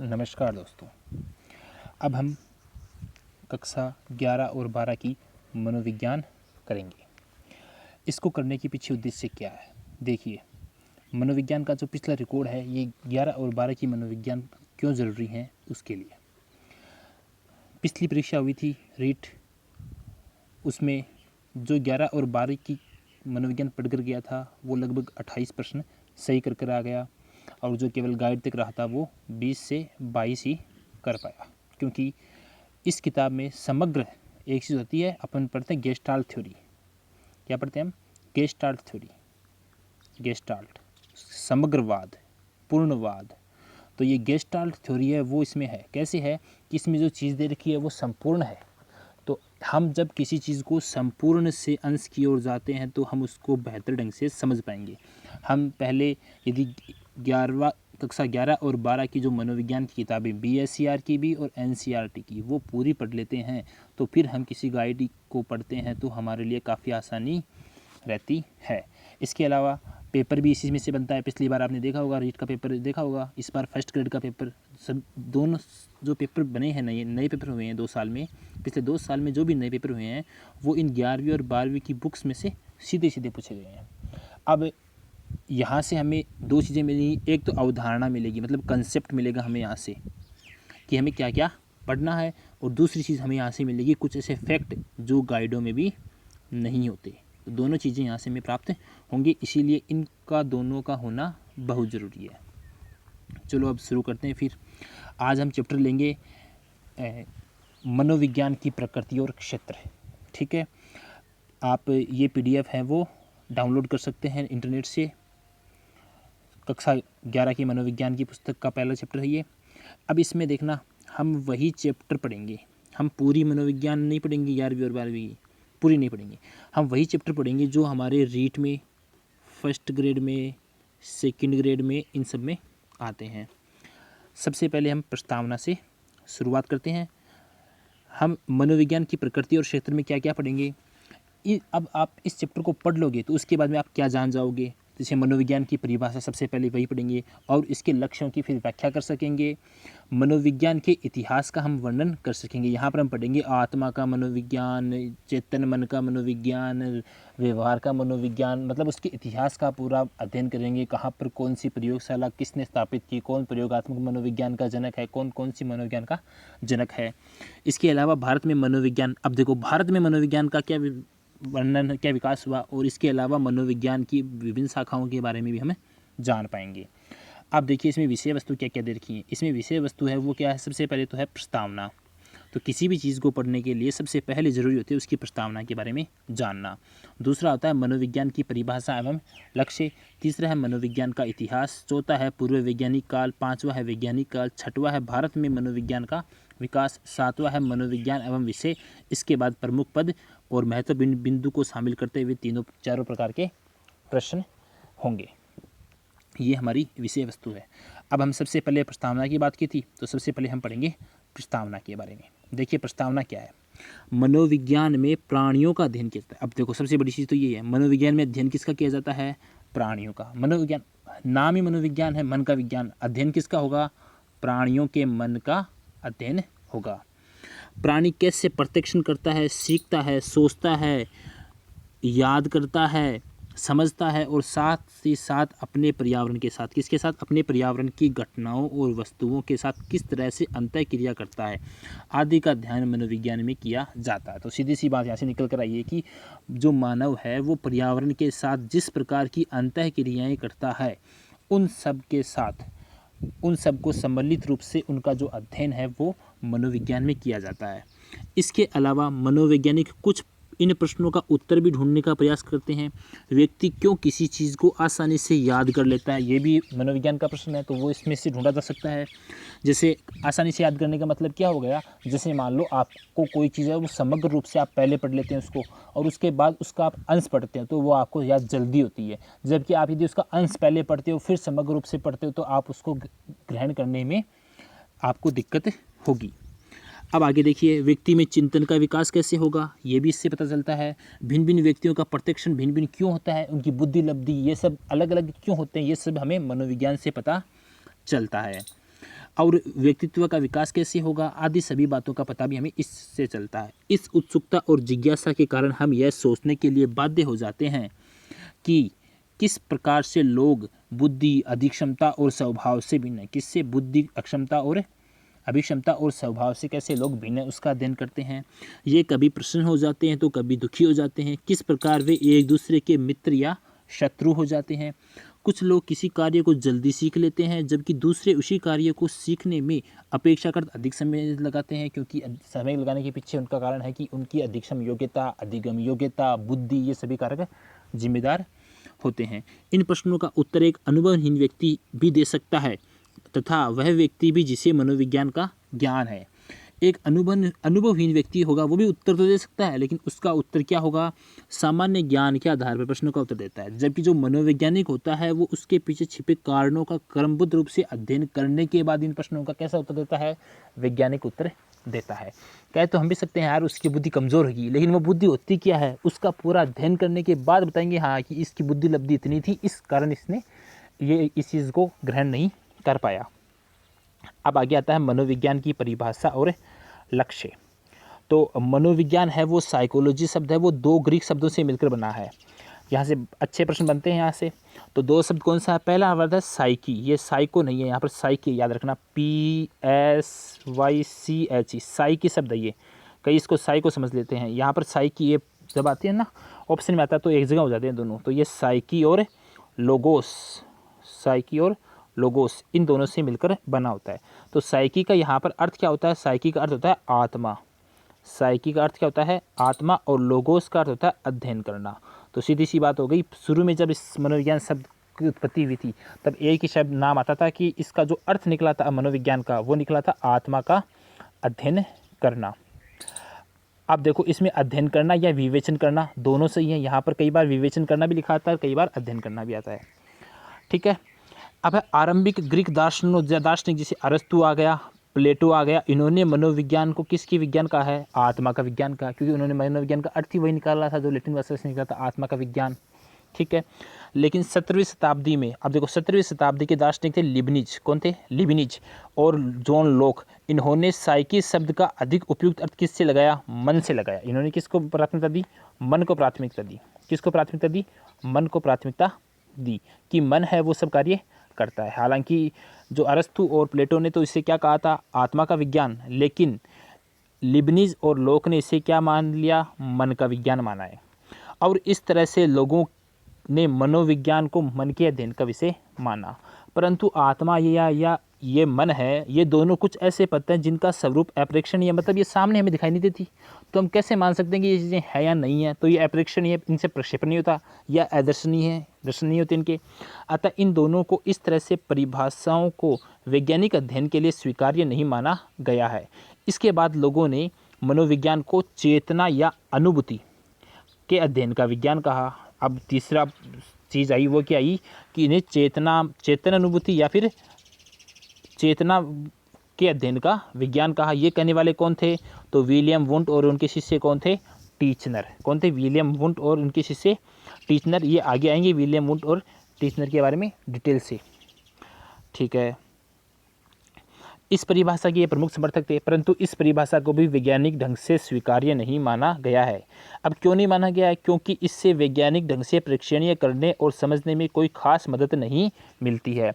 नमस्कार दोस्तों। अब हम कक्षा 11 और 12 की मनोविज्ञान करेंगे। इसको करने के पीछे उद्देश्य क्या है? देखिए, मनोविज्ञान का जो पिछला रिकॉर्ड है ये 11 और 12 की मनोविज्ञान क्यों ज़रूरी है उसके लिए। पिछली परीक्षा हुई थी रीट, उसमें जो 11 और 12 की मनोविज्ञान पढ़ कर गया था वो लगभग 28 प्रश्न सही कर आ गया, और जो केवल गाइड तक रहा था वो 20 से 22 ही कर पाया। क्योंकि इस किताब में समग्र एक चीज़ होती है, अपन पढ़ते हैं गेस्टाल्ट थ्योरी। क्या पढ़ते हैं हम? गेस्टाल्ट थ्योरी, गेस्टाल्ट समग्रवाद, पूर्णवाद। तो ये गेस्टाल्ट थ्योरी है वो इसमें है। कैसे है कि इसमें जो चीज़ दे रखी है वो संपूर्ण है। तो हम जब किसी चीज़ को संपूर्ण से अंश की ओर जाते हैं तो हम उसको बेहतर ढंग से समझ पाएंगे। हम पहले यदि कक्षा 11 और 12 की जो मनोविज्ञान की किताबें BSCR की भी और NCERT की वो पूरी पढ़ लेते हैं तो फिर हम किसी गाइड को पढ़ते हैं तो हमारे लिए काफ़ी आसानी रहती है। इसके अलावा पेपर भी इसी में से बनता है। पिछली बार आपने देखा होगा रीट का पेपर देखा होगा, इस बार फर्स्ट ग्रेड का पेपर, सब दोनों जो पेपर बने हैं नए पेपर हुए हैं 2 साल में, पिछले 2 साल में जो भी नए पेपर हुए हैं वो इन 11वीं और 12वीं की बुक्स में से सीधे पूछे गए हैं। अब यहाँ से हमें 2 चीज़ें मिलेंगी। एक तो अवधारणा मिलेगी, मतलब कंसेप्ट मिलेगा हमें यहाँ से कि हमें क्या क्या पढ़ना है, और दूसरी चीज़ हमें यहाँ से मिलेगी कुछ ऐसे फैक्ट जो गाइडों में भी नहीं होते। तो दोनों चीज़ें यहाँ से हमें प्राप्त होंगी, इसीलिए इनका दोनों का होना बहुत ज़रूरी है। चलो अब शुरू करते हैं। फिर आज हम चैप्टर लेंगे मनोविज्ञान की प्रकृति और क्षेत्र। ठीक है, आप ये PDF है वो डाउनलोड कर सकते हैं इंटरनेट से। कक्षा 11 की मनोविज्ञान की पुस्तक का पहला चैप्टर है ये। अब इसमें देखना, हम वही चैप्टर पढ़ेंगे, हम पूरी मनोविज्ञान नहीं पढ़ेंगे 11वीं और 12वीं की, पूरी नहीं पढ़ेंगे। हम वही चैप्टर पढ़ेंगे जो हमारे रीट में, फर्स्ट ग्रेड में, सेकंड ग्रेड में, इन सब में आते हैं। सबसे पहले हम प्रस्तावना से शुरुआत करते हैं। हम मनोविज्ञान की प्रकृति और क्षेत्र में क्या क्या पढ़ेंगे। अब आप इस चैप्टर को पढ़ लोगे तो उसके बाद में आप क्या जान जाओगे। जैसे मनोविज्ञान की परिभाषा सबसे पहले वही पढ़ेंगे और इसके लक्ष्यों की फिर व्याख्या कर सकेंगे। मनोविज्ञान के इतिहास का हम वर्णन कर सकेंगे। यहाँ पर हम पढ़ेंगे आत्मा का मनोविज्ञान, चेतन मन का मनोविज्ञान, व्यवहार का मनोविज्ञान, मतलब उसके इतिहास का पूरा अध्ययन करेंगे। कहाँ पर कौन सी प्रयोगशाला किसने स्थापित की, कौन प्रयोगात्मक मनोविज्ञान का जनक है, कौन कौन सी मनोविज्ञान का जनक है। इसके अलावा भारत में मनोविज्ञान, अब देखो भारत में मनोविज्ञान का क्या वर्णन, क्या विकास हुआ, और इसके अलावा मनोविज्ञान की विभिन्न शाखाओं के बारे में भी हमें जान पाएंगे। आप देखिए इसमें विषय वस्तु क्या क्या दे रखी है। इसमें विषय वस्तु है वो क्या है, सबसे पहले तो है प्रस्तावना। तो किसी भी चीज़ को पढ़ने के लिए सबसे पहले ज़रूरी होती है उसकी प्रस्तावना के बारे में जानना। दूसरा होता है मनोविज्ञान की परिभाषा एवं लक्ष्य। तीसरा है मनोविज्ञान का इतिहास। चौथा है पूर्व वैज्ञानिक काल। पाँचवा है वैज्ञानिक काल। छठवां है भारत में मनोविज्ञान का विकास। सातवां है मनोविज्ञान एवं विषय। इसके बाद प्रमुख पद और महत्वपूर्ण बिंदु को शामिल करते हुए चारों प्रकार के प्रश्न होंगे। ये हमारी विषय वस्तु है। अब हम सबसे पहले प्रस्तावना की बात की थी, तो सबसे पहले हम पढ़ेंगे प्रस्तावना के बारे में। देखिए प्रस्तावना क्या है। मनोविज्ञान में प्राणियों का अध्ययन किया जाता है। अब देखो सबसे बड़ी चीज़ तो ये है, मनोविज्ञान में अध्ययन किसका किया जाता है? प्राणियों का। मनोविज्ञान नाम ही मनोविज्ञान है, मन का विज्ञान। अध्ययन किसका होगा? प्राणियों के मन का अध्ययन होगा। प्राणी कैसे प्रत्यक्षण करता है, सीखता है, सोचता है, याद करता है, समझता है, और साथ ही साथ अपने पर्यावरण के साथ, किसके साथ? अपने पर्यावरण की घटनाओं और वस्तुओं के साथ किस तरह से अंतः क्रिया करता है आदि का अध्ययन मनोविज्ञान में किया जाता है। तो सीधी सी बात यहाँ से निकल कर आई है कि जो मानव है वो पर्यावरण के साथ जिस प्रकार की अंतः क्रियाएँ करता है उन सब के साथ, उन सब को सम्मिलित रूप से उनका जो अध्ययन है वो मनोविज्ञान में किया जाता है। इसके अलावा मनोवैज्ञानिक कुछ इन प्रश्नों का उत्तर भी ढूंढने का प्रयास करते हैं। व्यक्ति क्यों किसी चीज़ को आसानी से याद कर लेता है, ये भी मनोविज्ञान का प्रश्न है, तो वो इसमें से ढूंढा जा सकता है। जैसे आसानी से याद करने का मतलब क्या हो गया, जैसे मान लो आपको कोई चीज़ है वो समग्र रूप से आप पहले पढ़ लेते हैं उसको, और उसके बाद उसका आप अंश पढ़ते हैं तो वो आपको याद जल्दी होती है। जबकि आप यदि उसका अंश पहले पढ़ते हो फिर समग्र रूप से पढ़ते हो तो आप उसको ग्रहण करने में आपको दिक्कत होगी। अब आगे देखिए, व्यक्ति में चिंतन का विकास कैसे होगा, ये भी इससे पता चलता है। भिन्न भिन्न व्यक्तियों का प्रत्यक्षण भिन्न भिन्न क्यों होता है, उनकी बुद्धि लब्धि ये सब अलग अलग क्यों होते हैं, ये सब हमें मनोविज्ञान से पता चलता है। और व्यक्तित्व का विकास कैसे होगा आदि सभी बातों का पता भी हमें इससे चलता है। इस उत्सुकता और जिज्ञासा के कारण हम यह सोचने के लिए बाध्य हो जाते हैं कि किस प्रकार से लोग बुद्धि, अधिक्षमता और स्वभाव से भिन्न है। किससे? बुद्धि, अक्षमता और अभिक्षमता और स्वभाव से कैसे लोग भिन्न है उसका अध्ययन करते हैं। ये कभी प्रसन्न हो जाते हैं तो कभी दुखी हो जाते हैं। किस प्रकार वे एक दूसरे के मित्र या शत्रु हो जाते हैं। कुछ लोग किसी कार्य को जल्दी सीख लेते हैं जबकि दूसरे उसी कार्य को सीखने में अपेक्षाकृत अधिक समय लगाते हैं, क्योंकि समय लगाने के पीछे उनका कारण है कि उनकी अधिक्षम योग्यता, अधिगम योग्यता, बुद्धि, ये सभी कारक जिम्मेदार होते हैं। इन प्रश्नों का उत्तर एक अनुभवहीन व्यक्ति भी दे सकता है तथा वह व्यक्ति भी जिसे मनोविज्ञान का ज्ञान है। एक अनुभवहीन व्यक्ति होगा वो भी उत्तर तो दे सकता है, लेकिन उसका उत्तर क्या होगा? सामान्य ज्ञान के आधार पर प्रश्नों का उत्तर देता है। जबकि जो मनोवैज्ञानिक होता है वो उसके पीछे छिपे कारणों का क्रमबद्ध रूप से अध्ययन करने के बाद इन प्रश्नों का कैसा उत्तर देता है? वैज्ञानिक उत्तर देता है। कहे तो हम भी सकते हैं यार उसकी बुद्धि कमज़ोर होगी, लेकिन वो बुद्धि होती क्या है उसका पूरा अध्ययन करने के बाद बताएंगे हाँ कि इसकी बुद्धि लब्धि इतनी थी, इस कारण इसने ये इस चीज़ को ग्रहण नहीं कर पाया। अब आगे आता है मनोविज्ञान की परिभाषा और लक्ष्य। तो मनोविज्ञान है वो साइकोलॉजी शब्द है वो दो ग्रीक शब्दों से मिलकर बना है। यहाँ से अच्छे प्रश्न बनते हैं यहाँ से। तो दो शब्द कौन सा है? पहला वर्ड है साइकी, ये साइको नहीं है, यहाँ पर साइकी याद रखना, PSYCHE, साइकी शब्द है ये। कई इसको साइको समझ लेते हैं। यहाँ पर साइकी ये जब आती है ना ऑप्शन में आता है तो एक जगह हो जाते हैं दोनों। तो ये साइकी और लोगोस, साइकी और लोगोस इन दोनों से मिलकर बना होता है। तो साइकी का यहाँ पर अर्थ क्या होता है? साइकी का अर्थ होता है आत्मा। साइकी का अर्थ क्या होता है? आत्मा। और लोगोस का अर्थ होता है अध्ययन करना। तो सीधी सी बात हो गई। शुरू में जब इस मनोविज्ञान शब्द की उत्पत्ति हुई थी तब एक ही शब्द नाम आता था कि इसका जो अर्थ निकला था मनोविज्ञान का वो निकला था आत्मा का अध्ययन करना। अब देखो इसमें अध्ययन करना या विवेचन करना दोनों सही है। यहाँ पर कई बार विवेचन करना भी लिखा आता है, कई बार अध्ययन करना भी आता है। ठीक है। अब है आरंभिक ग्रीक दार्शनिक जैसे अरस्तु आ गया, प्लेटो आ गया, इन्होंने मनोविज्ञान को किसकी विज्ञान कहा है? आत्मा का विज्ञान कहा, क्योंकि उन्होंने मनोविज्ञान का अर्थ ही वही निकाला था जो लैटिन भाषा से निकला था, आत्मा का विज्ञान। ठीक है। लेकिन 17वीं शताब्दी में, अब देखो 17वीं शताब्दी के दार्शनिक थे लिबनिज। कौन थे? लिबनिज और जॉन लॉक। इन्होंने साइकी शब्द का अधिक उपयुक्त अर्थ किससे लगाया? मन से लगाया। इन्होंने किसको प्राथमिकता दी? मन को प्राथमिकता दी। किसको प्राथमिकता दी? मन को प्राथमिकता दी कि मन है वो सब कार्य करता है। हालांकि जो अरस्तु और प्लेटो ने तो इसे क्या कहा था? आत्मा का विज्ञान। लेकिन लिबनिज और लोक ने इसे क्या मान लिया? मन का विज्ञान माना है। और इस तरह से लोगों ने मनोविज्ञान को मन के अध्ययन का विषय माना। परंतु आत्मा या ये मन है, ये दोनों कुछ ऐसे पद हैं जिनका स्वरूप अपरेक्षण या मतलब ये सामने हमें दिखाई नहीं देती, तो हम कैसे मान सकते हैं कि ये चीज़ें है या नहीं है? तो ये अपरेक्षण है, इनसे प्रक्षेपण नहीं होता, या अदर्शनीय है, दर्शन नहीं होते इनके। अतः इन दोनों को इस तरह से परिभाषाओं को वैज्ञानिक अध्ययन के लिए स्वीकार्य नहीं माना गया है। इसके बाद लोगों ने मनोविज्ञान को चेतना या अनुभूति के अध्ययन का विज्ञान कहा। अब तीसरा चीज़ आई, वो क्या आई कि इन्हें चेतन अनुभूति या फिर चेतना के अध्ययन का विज्ञान कहा। ये कहने वाले कौन थे? तो विलियम वुंट और उनके शिष्य कौन थे? टीचनर। कौन थे? विलियम वुंट और उनके शिष्य टीचनर। ये आगे आएंगे विलियम वुंट और टीचनर के बारे में डिटेल से। ठीक है। इस परिभाषा के ये प्रमुख समर्थक थे, परंतु इस परिभाषा को भी वैज्ञानिक ढंग से स्वीकार्य नहीं माना गया है। अब क्यों नहीं माना गया है? क्योंकि इससे वैज्ञानिक ढंग से प्रेक्षणीय करने और समझने में कोई खास मदद नहीं मिलती है।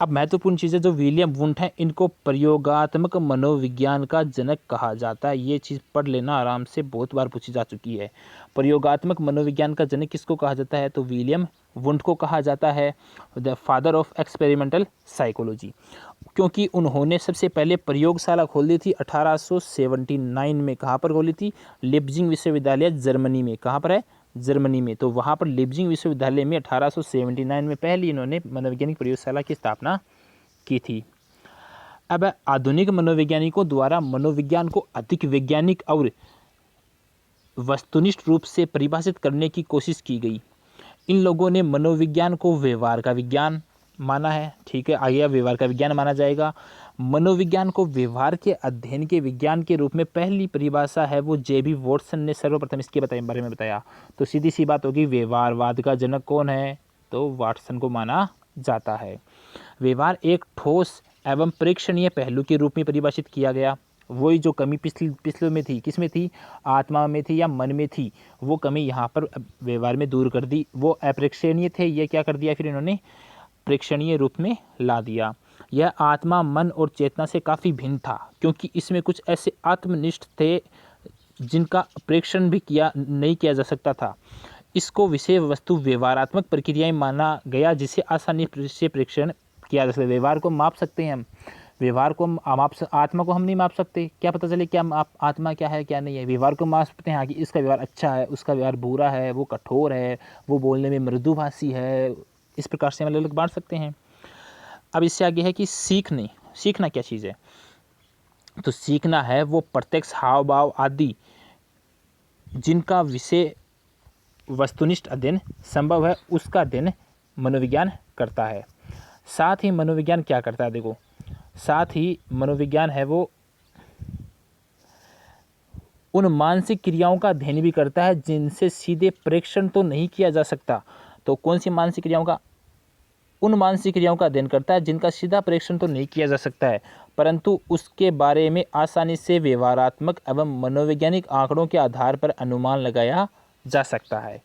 अब महत्वपूर्ण चीज़ें जो विलियम वुंट हैं, इनको प्रयोगात्मक मनोविज्ञान का जनक कहा जाता है। ये चीज़ पढ़ लेना आराम से, बहुत बार पूछी जा चुकी है। प्रयोगात्मक मनोविज्ञान का जनक किसको कहा जाता है? तो विलियम वुंट को कहा जाता है the father of experimental psychology, क्योंकि उन्होंने सबसे पहले प्रयोगशाला खोल दी थी 1879 में। कहाँ पर खोली थी? लिप्जिंग विश्वविद्यालय जर्मनी में। कहाँ पर है? जर्मनी में। तो वहाँ पर लिप्जिंग विश्वविद्यालय में 1879 में पहली इन्होंने मनोवैज्ञानिक प्रयोगशाला की स्थापना की थी। अब आधुनिक मनोवैज्ञानिकों द्वारा मनोविज्ञान को अधिक वैज्ञानिक और वस्तुनिष्ठ रूप से परिभाषित करने की कोशिश की गई। इन लोगों ने मनोविज्ञान को व्यवहार का विज्ञान माना है। ठीक है, आगे व्यवहार का विज्ञान माना जाएगा। मनोविज्ञान को व्यवहार के अध्ययन के विज्ञान के रूप में पहली परिभाषा है वो जेबी वॉटसन ने सर्वप्रथम इसके बारे में बताया। तो सीधी सी बात होगी, व्यवहारवाद का जनक कौन है? तो वाटसन को माना जाता है। व्यवहार एक ठोस एवं प्रेक्षणीय पहलू के रूप में परिभाषित किया गया। वही जो कमी पिछले में थी, किस में थी, आत्मा में थी या मन में थी, वो कमी यहाँ पर व्यवहार में दूर कर दी। वो अप्रेक्षणीय थे, ये क्या कर दिया फिर इन्होंने, प्रेक्षणीय रूप में ला दिया। यह आत्मा मन और चेतना से काफ़ी भिन्न था, क्योंकि इसमें कुछ ऐसे आत्मनिष्ठ थे जिनका प्रेक्षण भी नहीं किया जा सकता था। इसको विषय वस्तु व्यवहारात्मक प्रक्रियाएं माना गया, जिसे आसानी से प्रेक्षण किया जा सकता है। व्यवहार को माप सकते हैं हम, व्यवहार को आत्मा को हम नहीं माप सकते। क्या पता चले क्या आत्मा क्या है क्या नहीं है। व्यवहार को माप सकते हैं, हाँ कि इसका व्यवहार अच्छा है, उसका व्यवहार बुरा है, वो कठोर है, वो बोलने में मृदुभाषी है। इस प्रकार से हम अलग अलग बांट सकते हैं। अब इससे आगे है कि सीखना क्या चीज़ है। तो सीखना है वो प्रत्यक्ष हाव भाव आदि जिनका विषय वस्तुनिष्ठ अध्ययन संभव है, उसका अध्ययन मनोविज्ञान करता है। साथ ही मनोविज्ञान क्या करता है, देखो, साथ ही मनोविज्ञान है वो उन मानसिक क्रियाओं का अध्ययन भी करता है जिनसे सीधे प्रेक्षण तो नहीं किया जा सकता। तो कौन सी मानसिक क्रियाओं का, उन मानसिक क्रियाओं का अध्ययन करता है जिनका सीधा प्रेक्षण तो नहीं किया जा सकता है, परंतु उसके बारे में आसानी से व्यवहारात्मक एवं मनोवैज्ञानिक आंकड़ों के आधार पर अनुमान लगाया जा सकता है।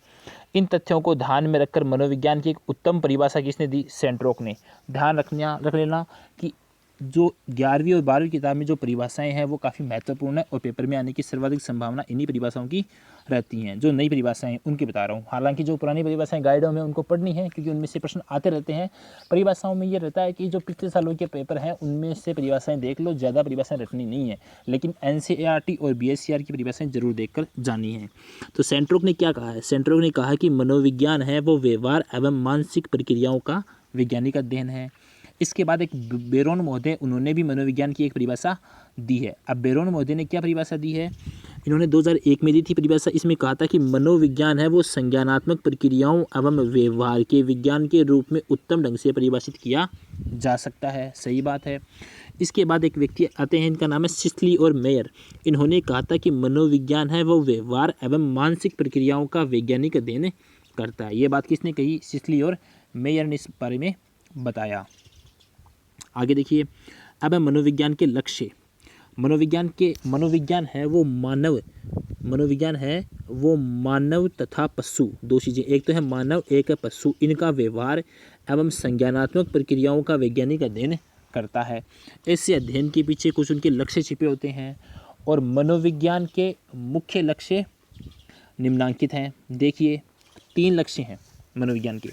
इन तथ्यों को ध्यान में रखकर मनोविज्ञान की एक उत्तम परिभाषा किसने दी, सेंट्रोक ने। ध्यान रख लेना कि जो 11वीं और 12वीं किताब में जो परिभाषाएं हैं वो काफ़ी महत्वपूर्ण है और पेपर में आने की सर्वाधिक संभावना इन्हीं परिभाषाओं की रहती हैं। जो नई परिभाषाएं हैं उनकी बता रहा हूँ, हालांकि जो पुरानी परिभाषाएं गाइडों में उनको पढ़नी है, क्योंकि उनमें से प्रश्न आते रहते हैं। परिभाषाओं में ये रहता है कि जो पिछले सालों के पेपर हैं उनमें से परिभाषाएं देख लो, ज़्यादा परिभाषाएं रटनी नहीं है, लेकिन NCERT और BSCR की परिभाषाएं जरूर देखकर जानी है। तो सेंट्रोक ने क्या कहा है, सेंट्रोक ने कहा कि मनोविज्ञान है वो व्यवहार एवं मानसिक प्रक्रियाओं का वैज्ञानिक अध्ययन है। इसके बाद एक बेरोन महोदय, उन्होंने भी मनोविज्ञान की एक परिभाषा दी है। अब बेरोन महोदय ने क्या परिभाषा दी है, इन्होंने 2001 में दी थी परिभाषा। इसमें कहा था कि मनोविज्ञान है वो संज्ञानात्मक प्रक्रियाओं एवं व्यवहार के विज्ञान के रूप में उत्तम ढंग से परिभाषित किया जा सकता है। सही बात है। इसके बाद एक व्यक्ति आते हैं, इनका नाम है सिस्ली और मेयर। इन्होंने कहा था कि मनोविज्ञान है वो व्यवहार एवं मानसिक प्रक्रियाओं का वैज्ञानिक अध्ययन करता है। ये बात किसने कही, सिस्ली और मेयर ने इस बारे में बताया। आगे देखिए, अब है मनोविज्ञान के लक्ष्य। मनोविज्ञान है वो मानव तथा पशु, दो चीज़ें, एक तो है मानव, एक है पशु, इनका व्यवहार एवं संज्ञानात्मक प्रक्रियाओं का वैज्ञानिक अध्ययन करता है। ऐसे अध्ययन के पीछे कुछ उनके लक्ष्य छिपे होते हैं और मनोविज्ञान के मुख्य लक्ष्य निम्नांकित हैं। देखिए, 3 लक्ष्य हैं मनोविज्ञान के।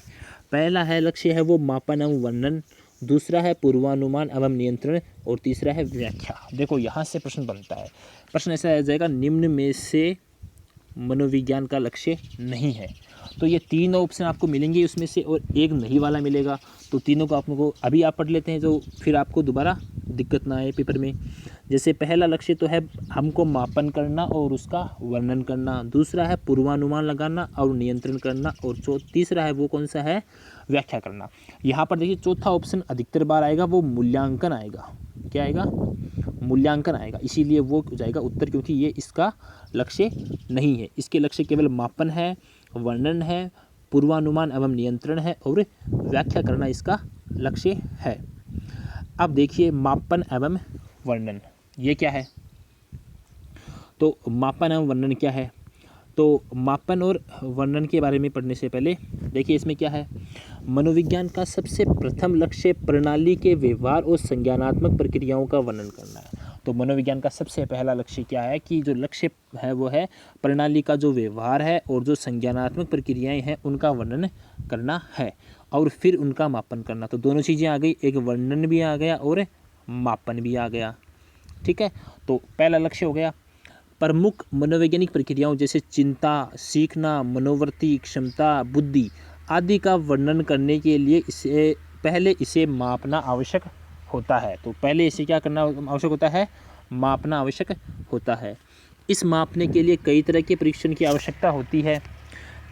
पहला है लक्ष्य है वो मापन एवं वर्णन, दूसरा है पूर्वानुमान एवं नियंत्रण और तीसरा है व्याख्या। देखो यहाँ से प्रश्न बनता है, प्रश्न ऐसा आ जाएगा, निम्न में से मनोविज्ञान का लक्ष्य नहीं है। तो ये 3 ऑप्शन आपको मिलेंगे उसमें से, और एक नहीं वाला मिलेगा। तो तीनों को आपको अभी आप पढ़ लेते हैं, जो फिर आपको दोबारा दिक्कत ना आए पेपर में। जैसे पहला लक्ष्य तो है हमको मापन करना और उसका वर्णन करना, दूसरा है पूर्वानुमान लगाना और नियंत्रण करना, और तीसरा है वो कौन सा है, व्याख्या करना। यहाँ पर देखिए चौथा ऑप्शन अधिकतर बार आएगा, वो मूल्यांकन आएगा। क्या आएगा, मूल्यांकन आएगा। इसीलिए वो हो जाएगा उत्तर, क्योंकि ये इसका लक्ष्य नहीं है। इसके लक्ष्य केवल मापन है, वर्णन है, पूर्वानुमान एवं नियंत्रण है और व्याख्या करना इसका लक्ष्य है। अब देखिए मापन एवं वर्णन ये क्या है। तो मापन एवं वर्णन क्या है, तो मापन और वर्णन के बारे में पढ़ने से पहले देखिए इसमें क्या है। मनोविज्ञान का सबसे प्रथम लक्ष्य प्रणाली के व्यवहार और संज्ञानात्मक प्रक्रियाओं का वर्णन करना है। तो मनोविज्ञान का सबसे पहला लक्ष्य क्या है कि जो लक्ष्य है वो है प्रणाली का जो व्यवहार है और जो संज्ञानात्मक प्रक्रियाएं हैं उनका वर्णन करना है, और फिर उनका मापन करना। तो दोनों चीज़ें आ गई, एक वर्णन भी आ गया और मापन भी आ गया। ठीक है, तो पहला लक्ष्य हो गया। प्रमुख मनोवैज्ञानिक प्रक्रियाओं जैसे चिंता, सीखना, मनोवृत्ति, क्षमता, बुद्धि आदि का वर्णन करने के लिए इसे मापना आवश्यक होता है। तो पहले इसे क्या करना आवश्यक होता है, मापना आवश्यक होता है। इस मापने के लिए कई तरह के परीक्षण की आवश्यकता होती है।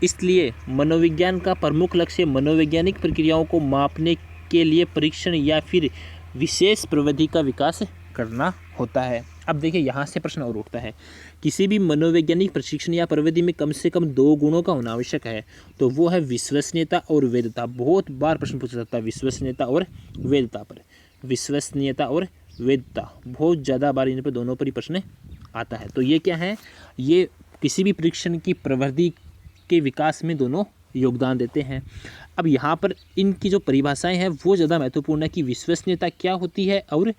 इसलिए मनोविज्ञान का प्रमुख लक्ष्य मनोवैज्ञानिक प्रक्रियाओं को मापने के लिए परीक्षण या फिर विशेष प्रविधि का विकास करना होता है। अब देखिए यहाँ से प्रश्न और उठता है, किसी भी मनोवैज्ञानिक प्रशिक्षण या प्रविधि में कम से कम 2 गुणों का होना आवश्यक है। तो वो है विश्वसनीयता और वैधता। बहुत बार प्रश्न पूछा जाता है विश्वसनीयता और वैधता पर। विश्वसनीयता और वैधता। बहुत ज़्यादा बार इन पर दोनों पर ही प्रश्न आता है। तो ये क्या है, ये किसी भी परीक्षण की प्रवृत्ति के विकास में दोनों योगदान देते हैं। अब यहाँ पर इनकी जो परिभाषाएं हैं वो ज़्यादा महत्वपूर्ण है कि विश्वसनीयता क्या होती है और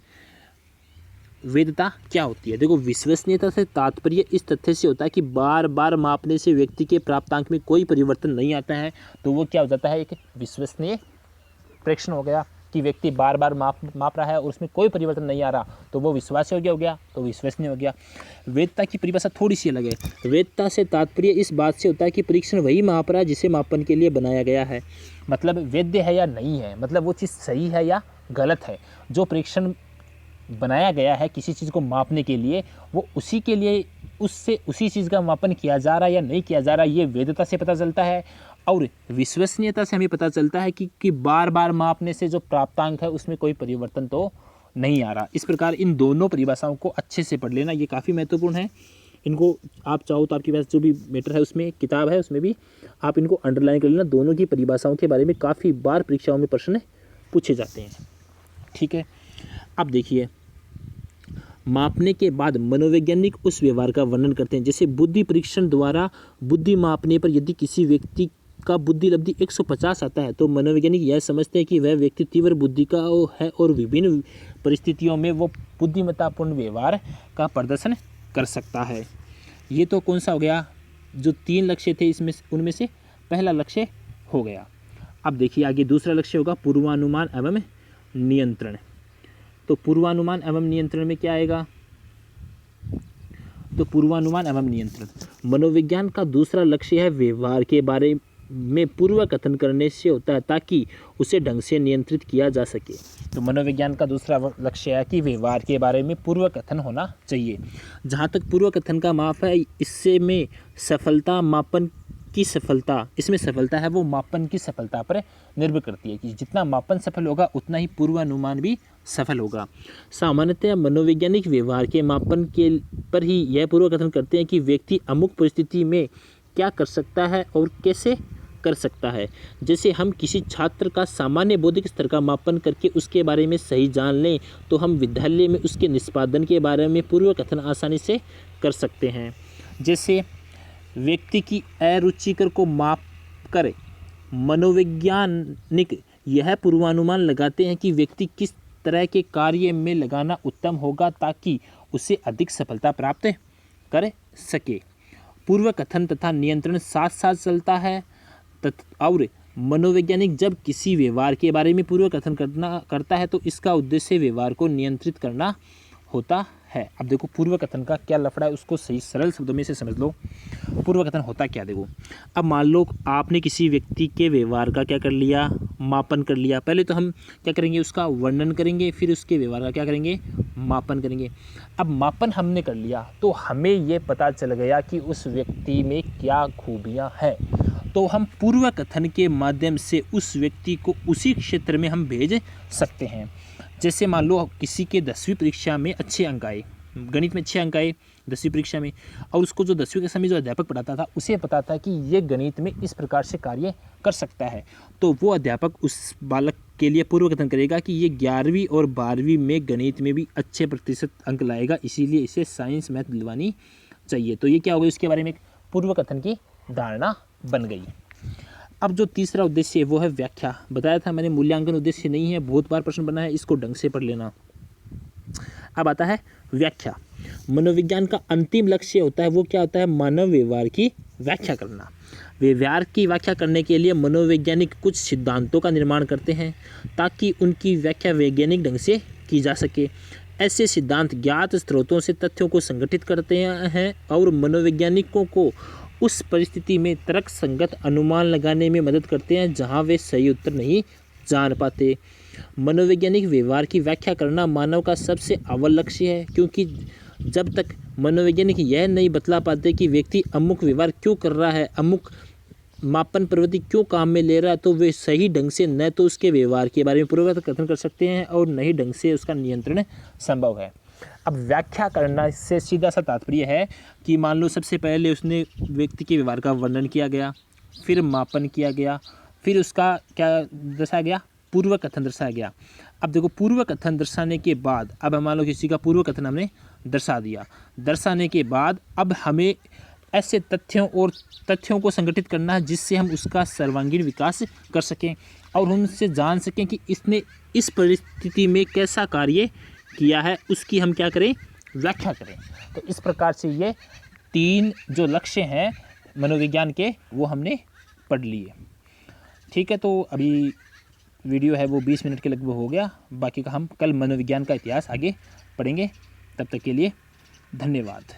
वैधता क्या होती है। देखो, विश्वसनीयता से तात्पर्य इस तथ्य से होता है कि बार बार मापने से व्यक्ति के प्राप्तांक में कोई परिवर्तन नहीं आता है, तो वो क्या हो जाता है, एक विश्वसनीय परीक्षण हो गया कि व्यक्ति बार बार माप रहा है और उसमें कोई परिवर्तन नहीं आ रहा, तो वो विश्वास योग्य हो गया, तो विश्वसनीय हो गया। वैधता की परिभाषा थोड़ी सी अलग है। वैधता से तात्पर्य इस बात से होता है कि परीक्षण वही माप रहा है जिसे मापन के लिए बनाया गया है। मतलब वैध है या नहीं है, मतलब वो चीज़ सही है या गलत है। जो परीक्षण बनाया गया है किसी चीज़ को मापने के लिए, वो उसी के लिए उससे उसी चीज़ का मापन किया जा रहा है या नहीं किया जा रहा है, ये वैधता से पता चलता है। और विश्वसनीयता से हमें पता चलता है कि बार बार मापने से जो प्राप्तांक है उसमें कोई परिवर्तन तो नहीं आ रहा। इस प्रकार इन दोनों परिभाषाओं को अच्छे से पढ़ लेना, ये काफ़ी महत्वपूर्ण है। इनको आप चाहो तो आपके पास जो भी मैटर है उसमें किताब है उसमें भी आप इनको अंडरलाइन कर लेना। दोनों की परिभाषाओं के बारे में काफ़ी बार परीक्षाओं में प्रश्न पूछे जाते हैं। ठीक है, अब देखिए, मापने के बाद मनोवैज्ञानिक उस व्यवहार का वर्णन करते हैं। जैसे बुद्धि परीक्षण द्वारा बुद्धि मापने पर यदि किसी व्यक्ति का बुद्धि लब्धि 150 आता है तो मनोवैज्ञानिक यह समझते हैं कि वह व्यक्ति तीव्र बुद्धि का है और विभिन्न परिस्थितियों में वो बुद्धिमत्तापूर्ण व्यवहार का प्रदर्शन कर सकता है। ये तो कौन सा हो गया, जो 3 लक्ष्य थे इसमें उनमें से पहला लक्ष्य हो गया। अब देखिए आगे दूसरा लक्ष्य होगा पूर्वानुमान एवं नियंत्रण। तो पूर्वानुमान एवं नियंत्रण में क्या आएगा, तो पूर्वानुमान एवं नियंत्रण मनोविज्ञान का दूसरा लक्ष्य है। व्यवहार के बारे में पूर्व कथन करने से होता है ताकि उसे ढंग से नियंत्रित किया जा सके। तो मनोविज्ञान का दूसरा लक्ष्य है कि व्यवहार के बारे में पूर्व कथन होना चाहिए। जहाँ तक पूर्व कथन का माप है, इससे में सफलता मापन की सफलता, इसमें सफलता है वो मापन की सफलता पर निर्भर करती है कि जितना मापन सफल होगा उतना ही पूर्वानुमान भी सफल होगा। सामान्यतः मनोवैज्ञानिक व्यवहार के मापन के पर ही यह पूर्व कथन करते हैं कि व्यक्ति अमुक परिस्थिति में क्या कर सकता है और कैसे कर सकता है। जैसे हम किसी छात्र का सामान्य बौद्धिक स्तर का मापन करके उसके बारे में सही जान लें तो हम विद्यालय में उसके निष्पादन के बारे में पूर्व कथन आसानी से कर सकते हैं। जैसे व्यक्ति की अरुचिकर को माप कर मनोवैज्ञानिक यह पूर्वानुमान लगाते हैं कि व्यक्ति किस तरह के कार्य में लगाना उत्तम होगा ताकि उसे अधिक सफलता प्राप्त कर सके। पूर्व कथन तथा नियंत्रण साथ साथ चलता है और मनोवैज्ञानिक जब किसी व्यवहार के बारे में पूर्व कथन करता है तो इसका उद्देश्य व्यवहार को नियंत्रित करना होता है। अब देखो पूर्व कथन का क्या लफड़ा है उसको सही सरल शब्दों में से समझ लो। पूर्व कथन होता क्या, देखो अब मान लो आपने किसी व्यक्ति के व्यवहार का क्या कर लिया, मापन कर लिया। पहले तो हम क्या करेंगे, उसका वर्णन करेंगे, फिर उसके व्यवहार का क्या करेंगे, मापन करेंगे। अब मापन हमने कर लिया तो हमें ये पता चल गया कि उस व्यक्ति में क्या खूबियाँ हैं, तो हम पूर्व कथन के माध्यम से उस व्यक्ति को उसी क्षेत्र में हम भेज सकते हैं। जैसे मान लो किसी के 10वीं परीक्षा में अच्छे अंक आए, गणित में अच्छे अंक आए 10वीं परीक्षा में, और उसको जो 10वीं कक्षा में जो अध्यापक पढ़ाता था उसे पता था कि ये गणित में इस प्रकार से कार्य कर सकता है, तो वो अध्यापक उस बालक के लिए पूर्व कथन करेगा कि ये 11वीं और 12वीं में गणित में भी अच्छे प्रतिशत अंक लाएगा, इसीलिए इसे साइंस मैथ दिलवानी चाहिए। तो ये क्या हो गई, उसके बारे में एक पूर्व कथन की धारणा बन गई। अब जो तीसरा उद्देश्य है वो है व्याख्या। बताया था मैंने मूल्यांकन उद्देश्य नहीं है, बहुत बार प्रश्न बना है, इसको ढंग से पढ़ लेना। अब आता है व्याख्या। मनोविज्ञान का अंतिम लक्ष्य होता है वो क्या होता है, मानव व्यवहार की व्याख्या करना। व्यवहार की व्याख्या करने के लिए मनोवैज्ञानिक कुछ सिद्धांतों का निर्माण करते हैं ताकि उनकी व्याख्या वैज्ञानिक ढंग से की जा सके। ऐसे सिद्धांत ज्ञात स्रोतों से तथ्यों को संगठित करते हैं और मनोवैज्ञानिकों को उस परिस्थिति में तर्क संगत अनुमान लगाने में मदद करते हैं जहां वे सही उत्तर नहीं जान पाते। मनोवैज्ञानिक व्यवहार की व्याख्या करना मानव का सबसे अव्वल लक्ष्य है, क्योंकि जब तक मनोवैज्ञानिक यह नहीं बतला पाते कि व्यक्ति अमुक व्यवहार क्यों कर रहा है, अमुक मापन प्रवृत्ति क्यों काम में ले रहा है, तो वे सही ढंग से न तो उसके व्यवहार के बारे में पूर्व कथन कर सकते हैं और न ही ढंग से उसका नियंत्रण संभव है। अब व्याख्या करना से सीधा सा तात्पर्य है कि मान लो सबसे पहले उसने व्यक्ति के व्यवहार का वर्णन किया गया, फिर मापन किया गया, फिर उसका क्या दर्शाया गया, पूर्व कथन दर्शाया गया। अब देखो पूर्व कथन दर्शाने के बाद, अब मान लो किसी का पूर्व कथन हमने दर्शा दिया, दर्शाने के बाद अब हमें ऐसे तथ्यों को संगठित करना है जिससे हम उसका सर्वांगीण विकास कर सकें और उनसे जान सकें कि इसने इस परिस्थिति में कैसा कार्य किया है, उसकी हम क्या करें, व्याख्या करें। तो इस प्रकार से ये 3 जो लक्ष्य हैं मनोविज्ञान के वो हमने पढ़ लिए। ठीक है, तो अभी वीडियो है वो 20 मिनट के लगभग हो गया, बाकी का हम कल मनोविज्ञान का इतिहास आगे पढ़ेंगे। तब तक के लिए धन्यवाद।